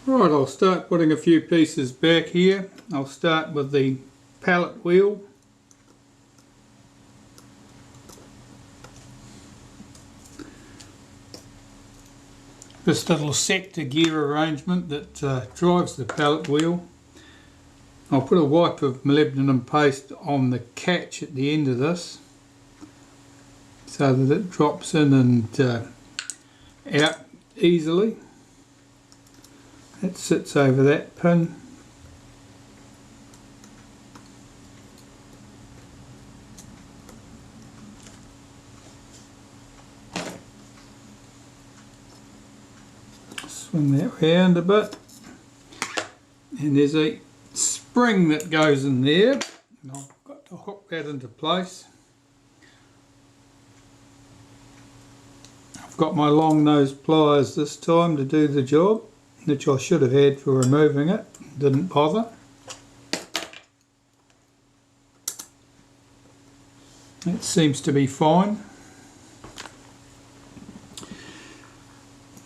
Right, I'll start putting a few pieces back here. I'll start with the pallet wheel. This little sector gear arrangement that drives the pallet wheel. I'll put a wipe of molybdenum paste on the catch at the end of this so that it drops in and out easily. It sits over that pin. Swing that round a bit, and there's a spring that goes in there, and I've got to hook that into place. I've got my long nose pliers this time to do the job, which I should have had for removing it, didn't bother. It seems to be fine.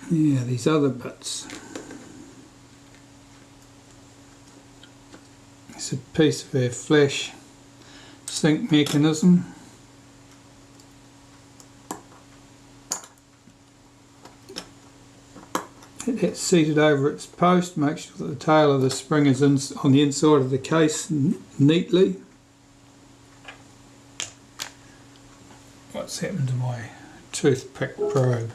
Yeah, these other bits. It's a piece of our flash sink mechanism. That's seated over its post. Make sure that the tail of the spring is on the inside of the case neatly. What's happened to my toothpick probe?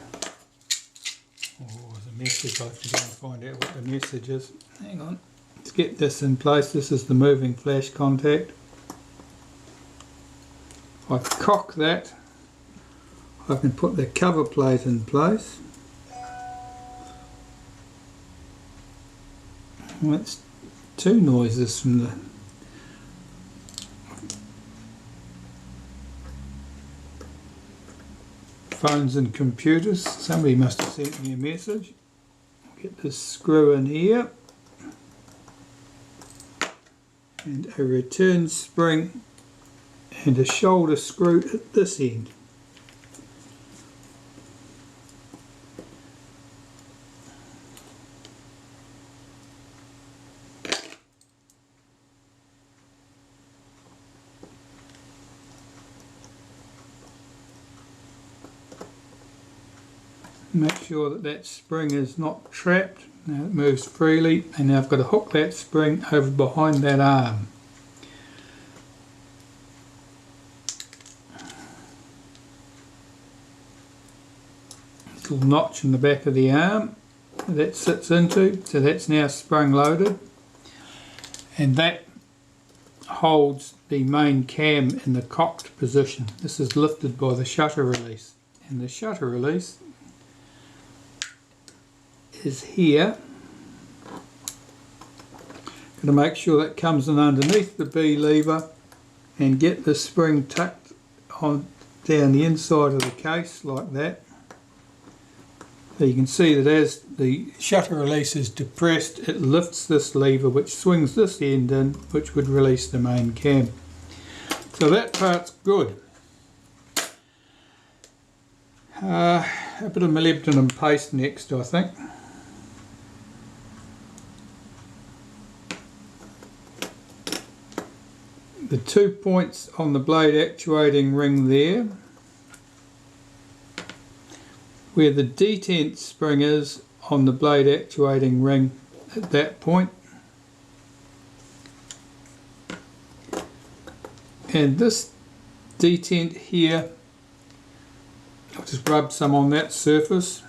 Oh, there's a message. I have to go and find out what the message is. Hang on. Let's get this in place. This is the moving flash contact. If I cock that, I can put the cover plate in place. Well, that's two noises from the phones and computers. Somebody must have sent me a message. Get this screw in here and a return spring and a shoulder screw at this end. Make sure that that spring is not trapped. Now it moves freely, and now I've got to hook that spring over behind that arm. Little notch in the back of the arm that sits into, so that's now sprung loaded, and that holds the main cam in the cocked position. This is lifted by the shutter release, and the shutter release is here. Got to make sure that comes in underneath the B lever and get the spring tucked on down the inside of the case like that. So you can see that as the shutter release is depressed, it lifts this lever which swings this end in, which would release the main cam. So that part's good. A bit of molybdenum paste next, I think. The 2 points on the blade actuating ring there, where the detent spring is on the blade actuating ring at that point, and this detent here, I'll just rub some on that surface.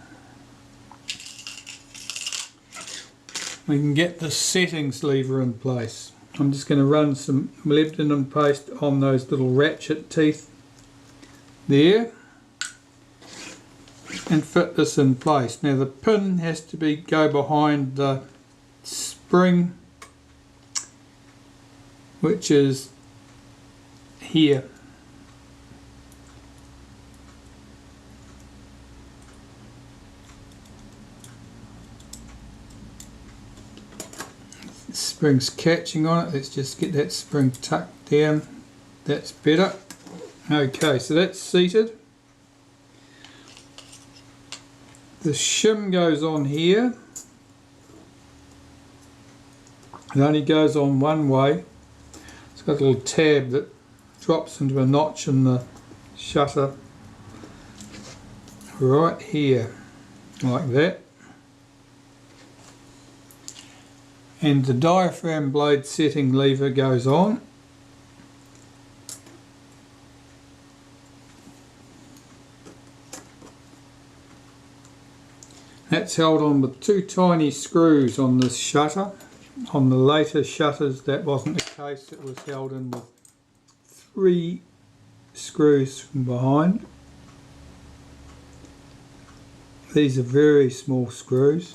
We can get the settings lever in place. I'm just going to run some molybdenum paste on those little ratchet teeth there and fit this in place. Now the pin has to go behind the spring, which is here. Spring's catching on it. Let's just get that spring tucked down. That's better. Okay, so that's seated. The shim goes on here, It only goes on one way. It's got a little tab that drops into a notch in the shutter right here, like that. And the diaphragm blade setting lever goes on. That's held on with two tiny screws on this shutter. On the later shutters that wasn't the case, it was held in with 3 screws from behind. These are very small screws.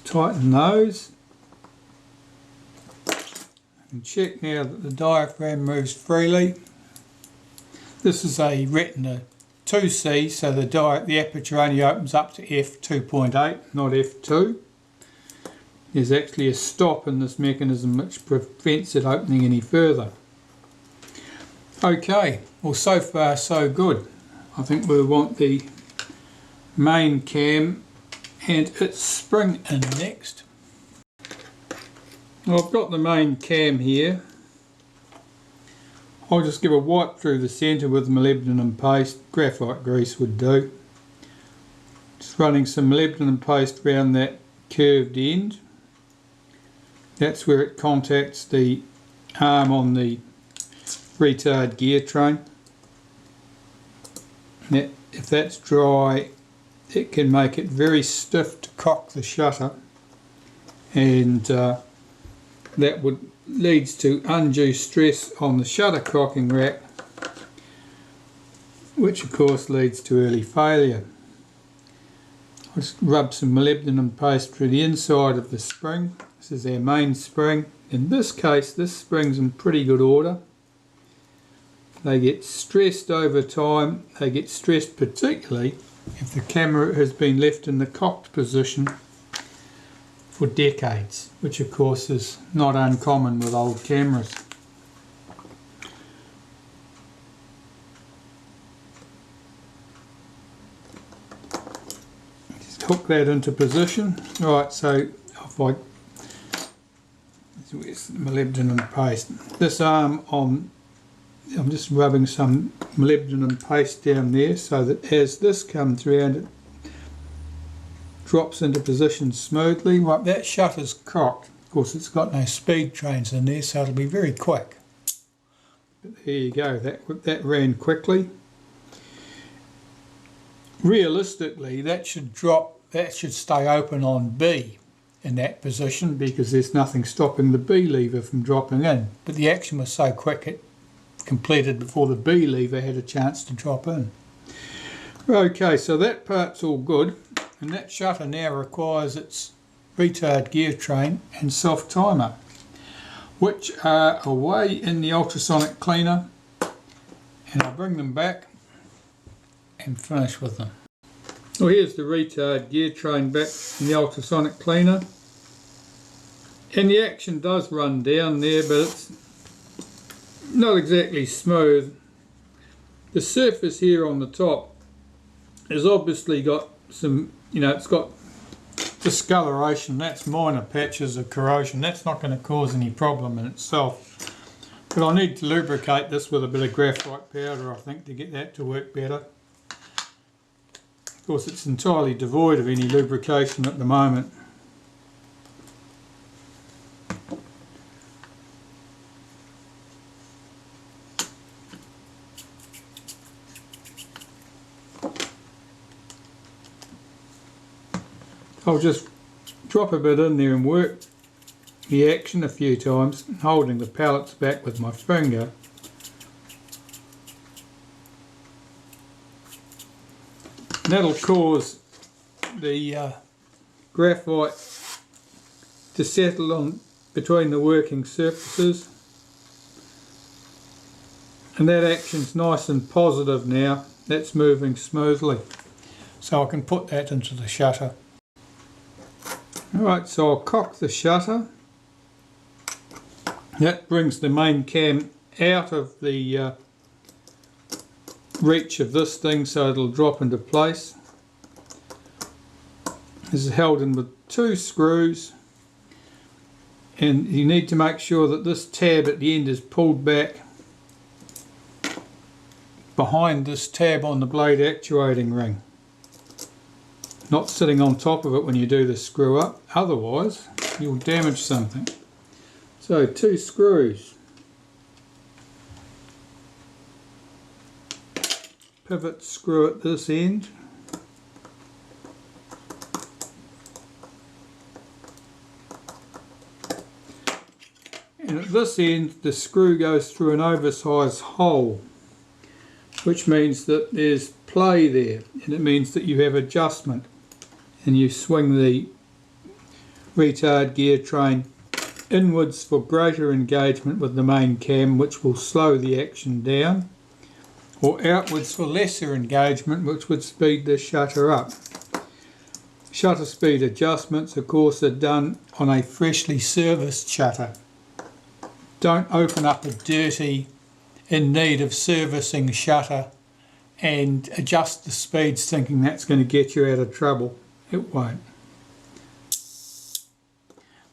Tighten those. And check now that the diaphragm moves freely. This is a Retina IIc, so the aperture only opens up to f2.8, not f2. There's actually a stop in this mechanism which prevents it opening any further. Okay, well, so far so good. I think we'll want the main cam and its spring in next. Well, I've got the main cam here. I'll just give a wipe through the centre with molybdenum paste. Graphite grease would do. Just running some molybdenum paste around that curved end. That's where it contacts the arm on the retard gear train. Now, if that's dry, it can make it very stiff to cock the shutter, and that leads to undue stress on the shutter cocking rack, which of course leads to early failure. I'll just rub some molybdenum paste through the inside of the spring. This is our main spring. In this case, this spring's in pretty good order. They get stressed over time. They get stressed particularly if the camera has been left in the cocked position for decades, which of course is not uncommon with old cameras. Just hook that into position. Right, so if I, where's the molybdenum paste? This arm on, I'm just rubbing some molybdenum paste down there so that as this comes round it drops into position smoothly. Right, that shutter's cocked. Of course it's got no speed trains in there, so it'll be very quick. But there you go, that ran quickly. Realistically that should stay open on B in that position because there's nothing stopping the B lever from dropping in. But the action was so quick it completed before the B lever had a chance to drop in. Okay, so that part's all good, and that shutter now requires its retard gear train and soft timer, which are away in the ultrasonic cleaner, and I'll bring them back and finish with them. Well, here's the retard gear train back in the ultrasonic cleaner, and the action does run down there, but it's not exactly smooth. The surface here on the top has obviously got some, it's got discoloration. That's minor patches of corrosion. That's not going to cause any problem in itself. But I need to lubricate this with a bit of graphite powder, I think, to get that to work better. Of course, it's entirely devoid of any lubrication at the moment. I'll just drop a bit in there and work the action a few times, holding the pallets back with my finger. And that'll cause the graphite to settle on between the working surfaces. And that action's nice and positive now. That's moving smoothly. So I can put that into the shutter. Alright, so I'll cock the shutter. That brings the main cam out of the reach of this thing, so it'll drop into place. This is held in with 2 screws, and you need to make sure that this tab at the end is pulled back behind this tab on the blade actuating ring, not sitting on top of it when you do the screw up, otherwise you'll damage something. So 2 screws, pivot screw at this end, and at this end the screw goes through an oversized hole, which means that there's play there, and it means that you have adjustment, and you swing the retard gear train inwards for greater engagement with the main cam, which will slow the action down, or outwards for lesser engagement, which would speed the shutter up. Shutter speed adjustments, of course, are done on a freshly serviced shutter. Don't open up a dirty, in need of servicing shutter and adjust the speeds thinking that's going to get you out of trouble. It won't.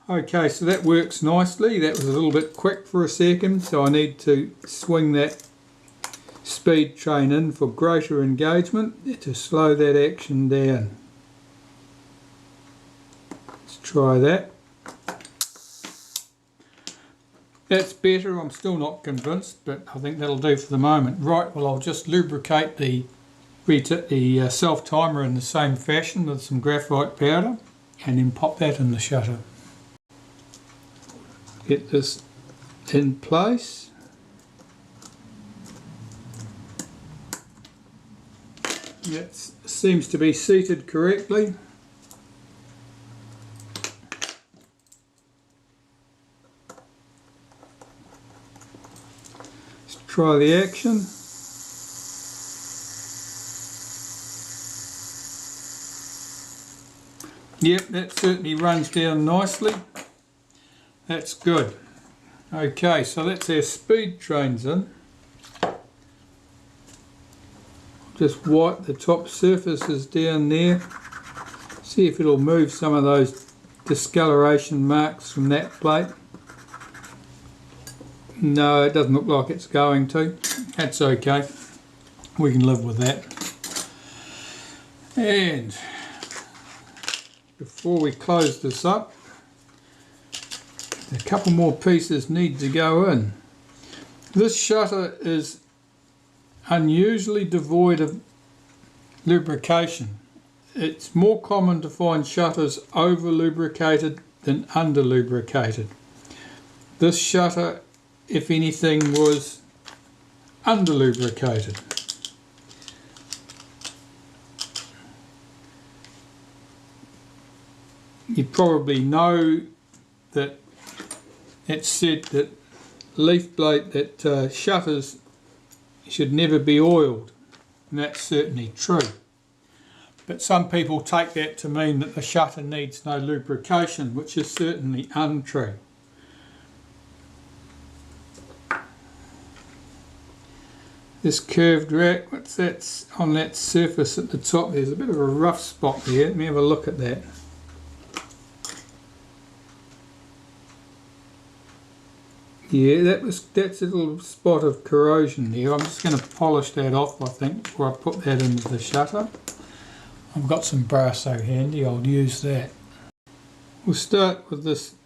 Okay, so that works nicely. That was a little bit quick for a second, so I need to swing that speed train in for greater engagement to slow that action down. Let's try that. That's better. I'm still not convinced, but I think that'll do for the moment. Right, well, I'll just lubricate the self-timer in the same fashion with some graphite powder, and then pop that in the shutter. Get this in place. That seems to be seated correctly. Let's try the action. Yep, that certainly runs down nicely. That's good. Okay, so that's our speed trains in. Just wipe the top surfaces down there. See if it'll move some of those discoloration marks from that plate. No, it doesn't look like it's going to. That's okay. We can live with that. And before we close this up, a couple more pieces need to go in. This shutter is unusually devoid of lubrication. It's more common to find shutters over lubricated than under lubricated. This shutter, if anything, was under lubricated. You probably know that it's said that leaf blade, that shutters should never be oiled, and that's certainly true. But some people take that to mean that the shutter needs no lubrication, which is certainly untrue. This curved rack, what's that on that surface at the top? There's a bit of a rough spot there. Let me have a look at that. Yeah, that's a little spot of corrosion there. I'm just going to polish that off, I think, before I put that into the shutter. I've got some brass so handy, I'll use that. We'll start with this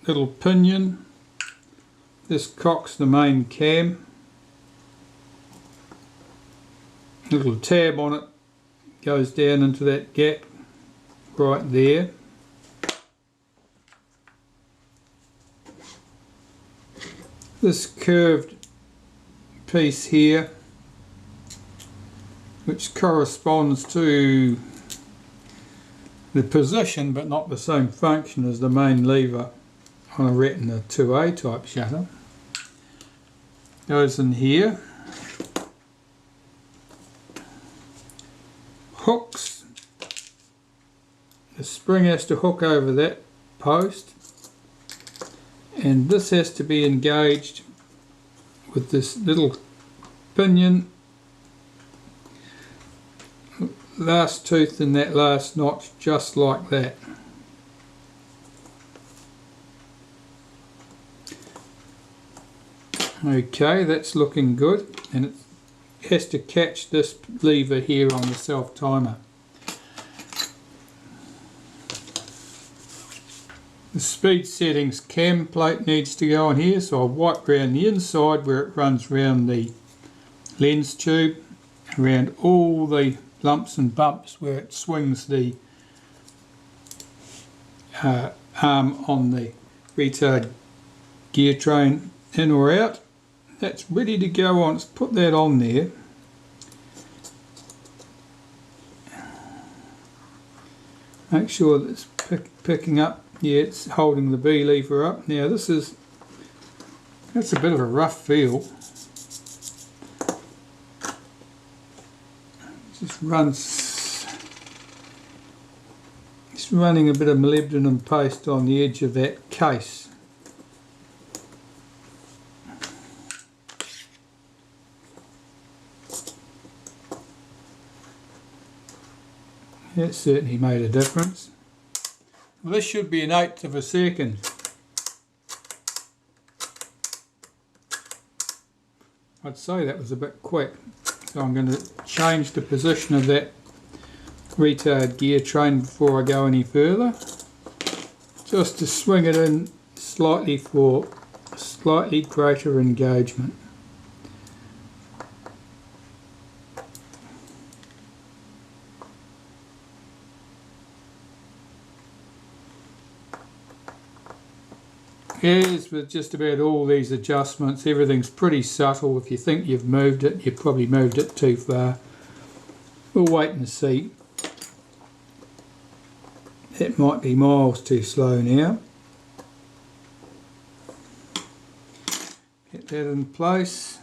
little pinion. This cocks the main cam. A little tab on it goes down into that gap right there. This curved piece here, which corresponds to the position but not the same function as the main lever on a Retina IIa type shutter, goes in here. Hooks, the spring has to hook over that post, and this has to be engaged with this little pinion, last tooth in that last notch, just like that. Okay, that's looking good, and it has to catch this lever here on the self timer. The speed settings cam plate needs to go on here, so I'll wipe around the inside where it runs around the lens tube, around all the lumps and bumps where it swings the arm on the retard gear train in or out. That's ready to go on. Let's put that on there. Make sure that it's picking up. Yeah, it's holding the B lever up. Now that's a bit of a rough feel. Just running a bit of molybdenum paste on the edge of that case. That certainly made a difference. Well, this should be an 1/8 of a second. I'd say that was a bit quick. So I'm going to change the position of that retard gear train before I go any further. Just to swing it in slightly for slightly greater engagement. As with just about all these adjustments, everything's pretty subtle. If you think you've moved it, you've probably moved it too far. We'll wait and see. It might be miles too slow now. Get that in place.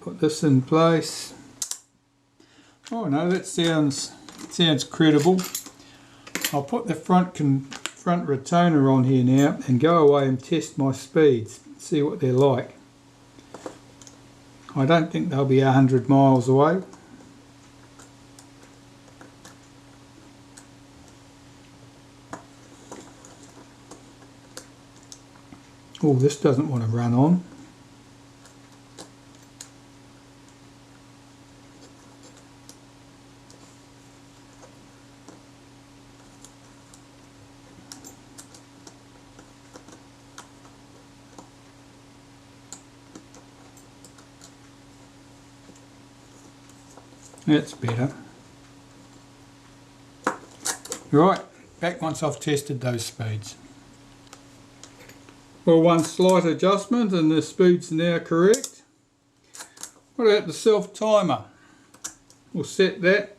Put this in place. Oh no, that sounds credible. I'll put the front retainer on here now and go away and test my speeds, see what they're like. I don't think they'll be 100 miles away. Oh, this doesn't want to run on. That's better. Right, back once I've tested those speeds. Well, one slight adjustment and the speed's now correct. What about the self timer? We'll set that.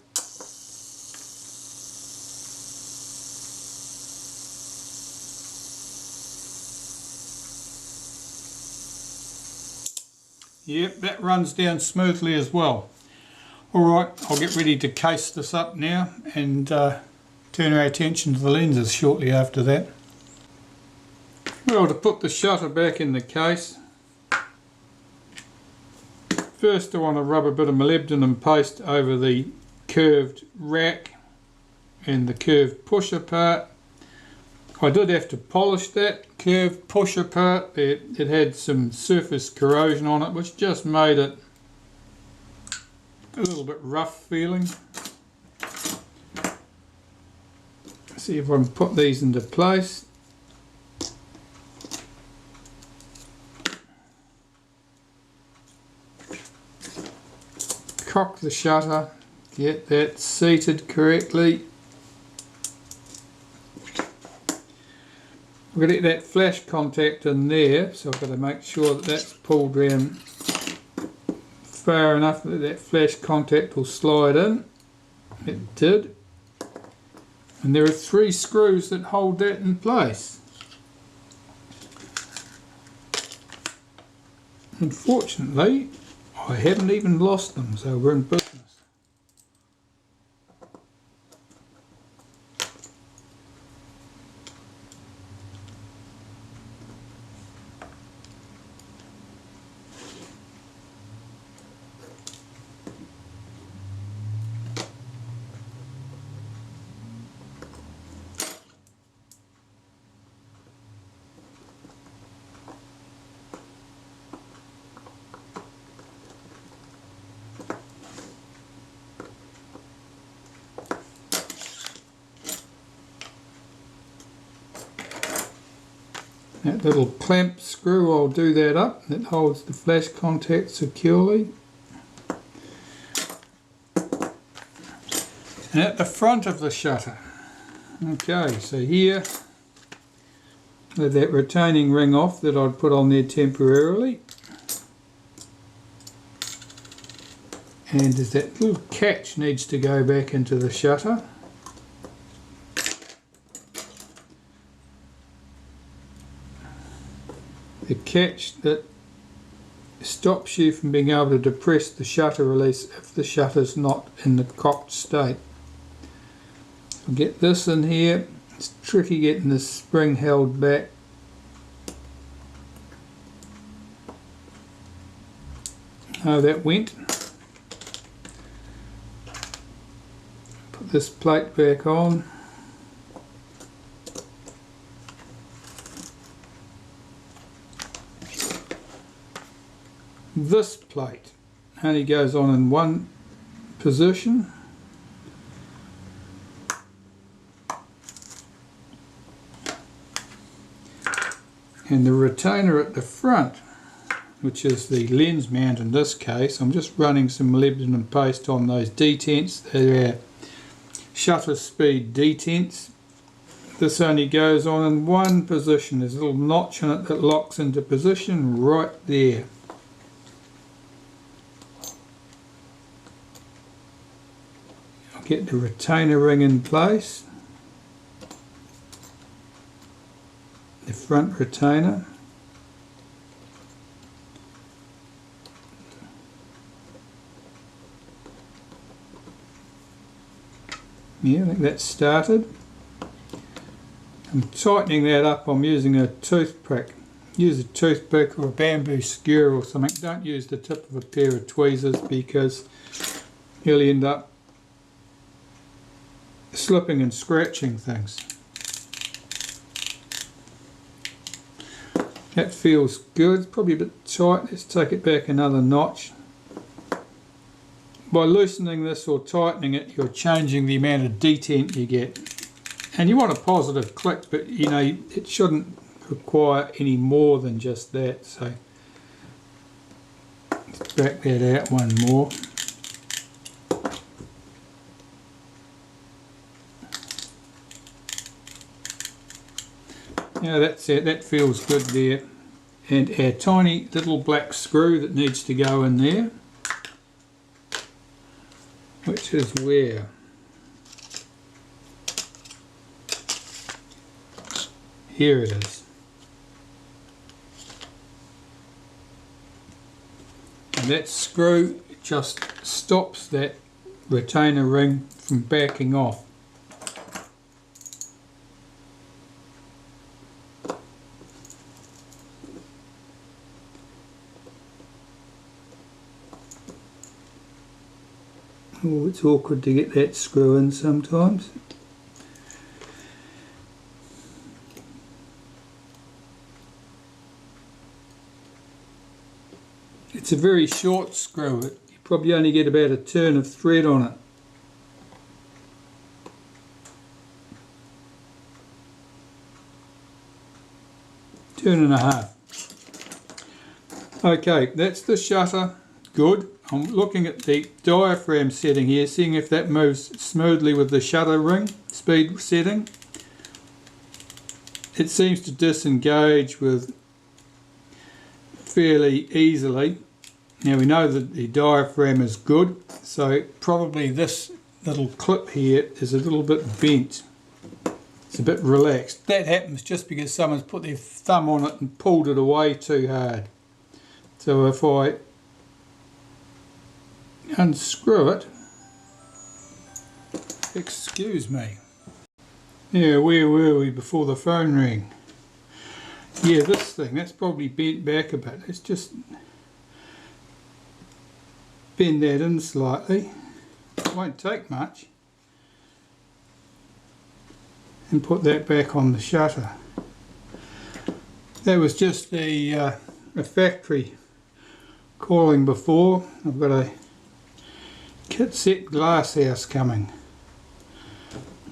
Yep, that runs down smoothly as well. Alright, I'll get ready to case this up now and turn our attention to the lenses shortly after that. Well, to put the shutter back in the case, first I want to rub a bit of molybdenum paste over the curved rack and the curved pusher part. I did have to polish that curved pusher part. It had some surface corrosion on it which just made it a little bit rough feeling. See if I can put these into place. Cock the shutter, get that seated correctly. I've got to get that flash contact in there, so I've got to make sure that that's pulled round far enough that that flash contact will slide in. It did. And there are 3 screws that hold that in place. Unfortunately, I haven't even lost them, so we're in business. That little clamp screw, I'll do that up. That holds the flash contact securely. And at the front of the shutter. Okay, so here, with that retaining ring off that I'd put on there temporarily. And there's that little catch needs to go back into the shutter. The catch that stops you from being able to depress the shutter release if the shutter's not in the cocked state. I'll get this in here. It's tricky getting the spring held back. Oh, that went. Put this plate back on. This plate only goes on in one position. And the retainer at the front, which is the lens mount in this case, I'm just running some molybdenum paste on those detents. They're shutter speed detents. This only goes on in one position. There's a little notch in it that locks into position right there. I'll get the retainer ring in place. The front retainer. Yeah, I think that's started. I'm tightening that up. I'm using a toothpick. Use a toothpick or a bamboo skewer or something. Don't use the tip of a pair of tweezers because you'll end up slipping and scratching things. That feels good. It's probably a bit tight. Let's take it back another notch. By loosening this or tightening it, you're changing the amount of detent you get. And you want a positive click, but you know, it shouldn't require any more than just that. So let's back that out one more. Yeah, that's it. That feels good there. And our tiny little black screw that needs to go in there, which is where? Here it is. And that screw just stops that retainer ring from backing off. Oh, it's awkward to get that screw in sometimes. It's a very short screw. You probably only get about a turn of thread on it. Turn and a half. Okay, that's the shutter. Good. I'm looking at the diaphragm setting here, seeing if that moves smoothly with the shutter ring speed setting. It seems to disengage with fairly easily. Now we know that the diaphragm is good, so probably this little clip here is a little bit bent. It's a bit relaxed. That happens just because someone's put their thumb on it and pulled it away too hard. So if I unscrew it, excuse me. Yeah, where were we before the phone rang? Yeah, this thing, that's probably bent back a bit. Let's just bend that in slightly. It won't take much. And put that back on the shutter. That was just a factory calling before. I've got a kit set glass house coming.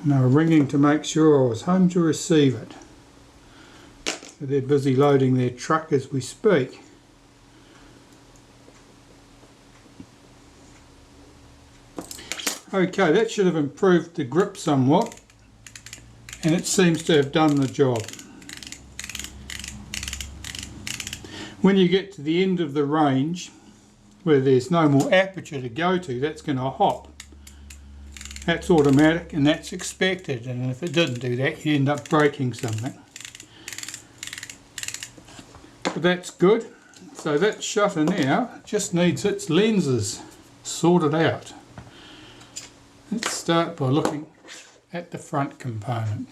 And they were ringing to make sure I was home to receive it. They're busy loading their truck as we speak. Okay, that should have improved the grip somewhat, and it seems to have done the job. When you get to the end of the range, where there's no more aperture to go to, that's going to hop. That's automatic and that's expected, and if it didn't do that, you'd end up breaking something. But that's good. So that shutter now just needs its lenses sorted out. Let's start by looking at the front component.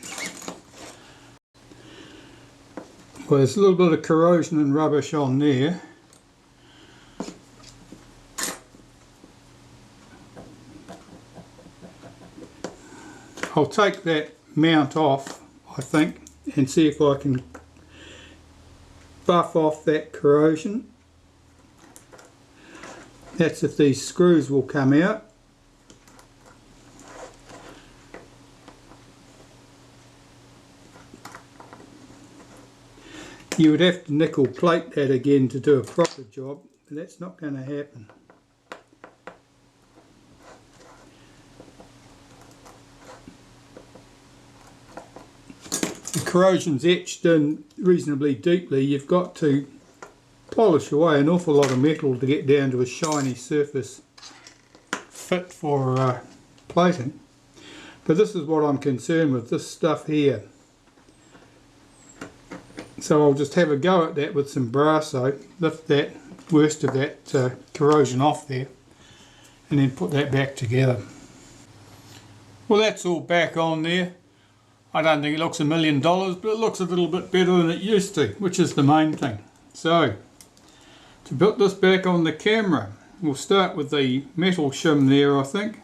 Well, there's a little bit of corrosion and rubbish on there. I'll take that mount off, I think, and see if I can buff off that corrosion. That's if these screws will come out. You would have to nickel plate that again to do a proper job, but that's not going to happen. The corrosion's etched in reasonably deeply. You've got to polish away an awful lot of metal to get down to a shiny surface fit for plating. But this is what I'm concerned with, this stuff here. So I'll just have a go at that with some Brasso, lift that worst of that corrosion off there, and then put that back together. Well, that's all back on there. I don't think it looks $1 million, but it looks a little bit better than it used to, which is the main thing. So, to put this back on the camera, we'll start with the metal shim there, I think.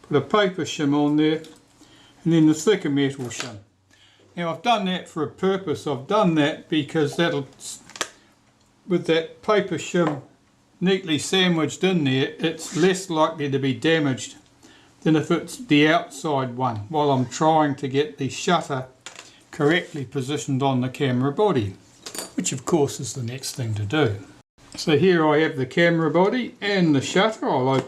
Put a paper shim on there, and then the thicker metal shim. Now I've done that for a purpose. I've done that because that'll, with that paper shim neatly sandwiched in there, it's less likely to be damaged than if it's the outside one while I'm trying to get the shutter correctly positioned on the camera body, which of course is the next thing to do. So here I have the camera body and the shutter. I'll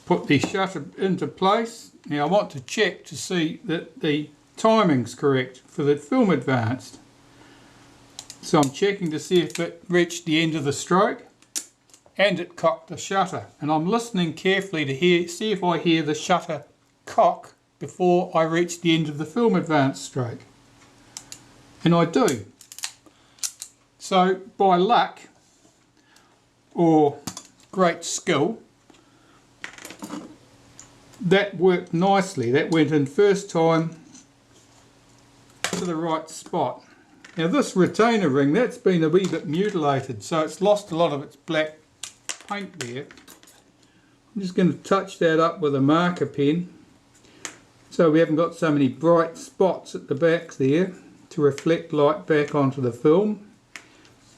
put the shutter into place. Now I want to check to see that the timing's correct for the film advanced. So I'm checking to see if it reached the end of the stroke and it cocked the shutter. And I'm listening carefully to see if I hear the shutter cock before I reach the end of the film advanced stroke. And I do. So by luck or great skill, that worked nicely. That went in first time to the right spot. Now this retainer ring, that's been a wee bit mutilated, so it's lost a lot of its black paint there. I'm just going to touch that up with a marker pen so we haven't got so many bright spots at the back there to reflect light back onto the film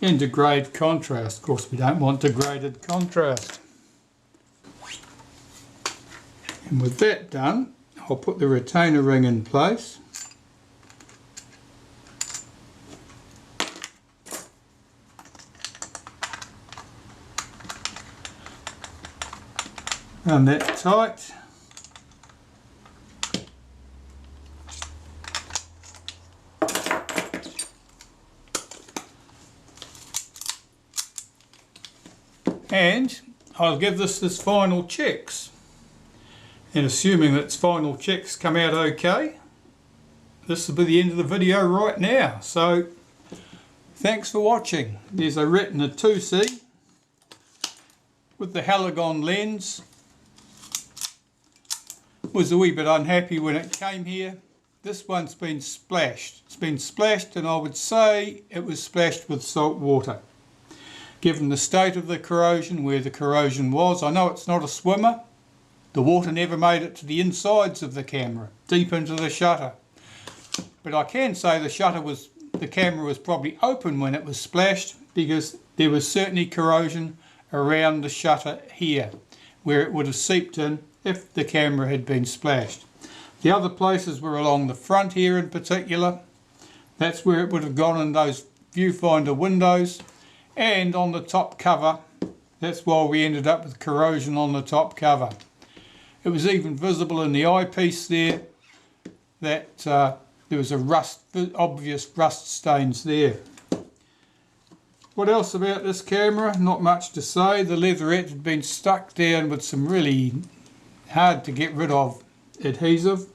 and degrade contrast. Of course we don't want degraded contrast. And with that done, I'll put the retainer ring in place. Run that tight. And I'll give this final checks. And assuming that its final checks come out okay, this will be the end of the video right now. So thanks for watching. There's a Retina IIc with the halogen lens. Was a wee bit unhappy when it came here. This one's been splashed. It's been splashed, and I would say it was splashed with salt water. Given the state of the corrosion, where the corrosion was, I know it's not a swimmer. The water never made it to the insides of the camera, deep into the shutter. But I can say the camera was probably open when it was splashed, because there was certainly corrosion around the shutter here, where it would have seeped in if the camera had been splashed. The other places were along the front here in particular. That's where it would have gone in those viewfinder windows and on the top cover. That's why we ended up with corrosion on the top cover. It was even visible in the eyepiece there that there was obvious rust stains there. What else about this camera? Not much to say. The leatherette had been stuck down with some really hard to get rid of adhesive,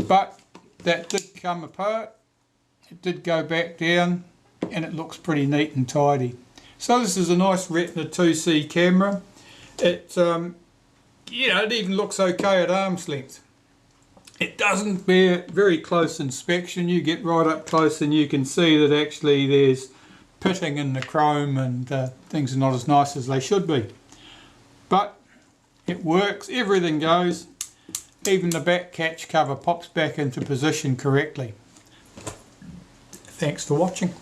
but that did come apart. It did go back down and it looks pretty neat and tidy. So this is a nice Retina IIc camera. It it even looks okay at arm's length. It doesn't bear very close inspection. You get right up close and you can see that actually there's pitting in the chrome and things are not as nice as they should be. But it works, everything goes. Even the back catch cover pops back into position correctly. Thanks for watching.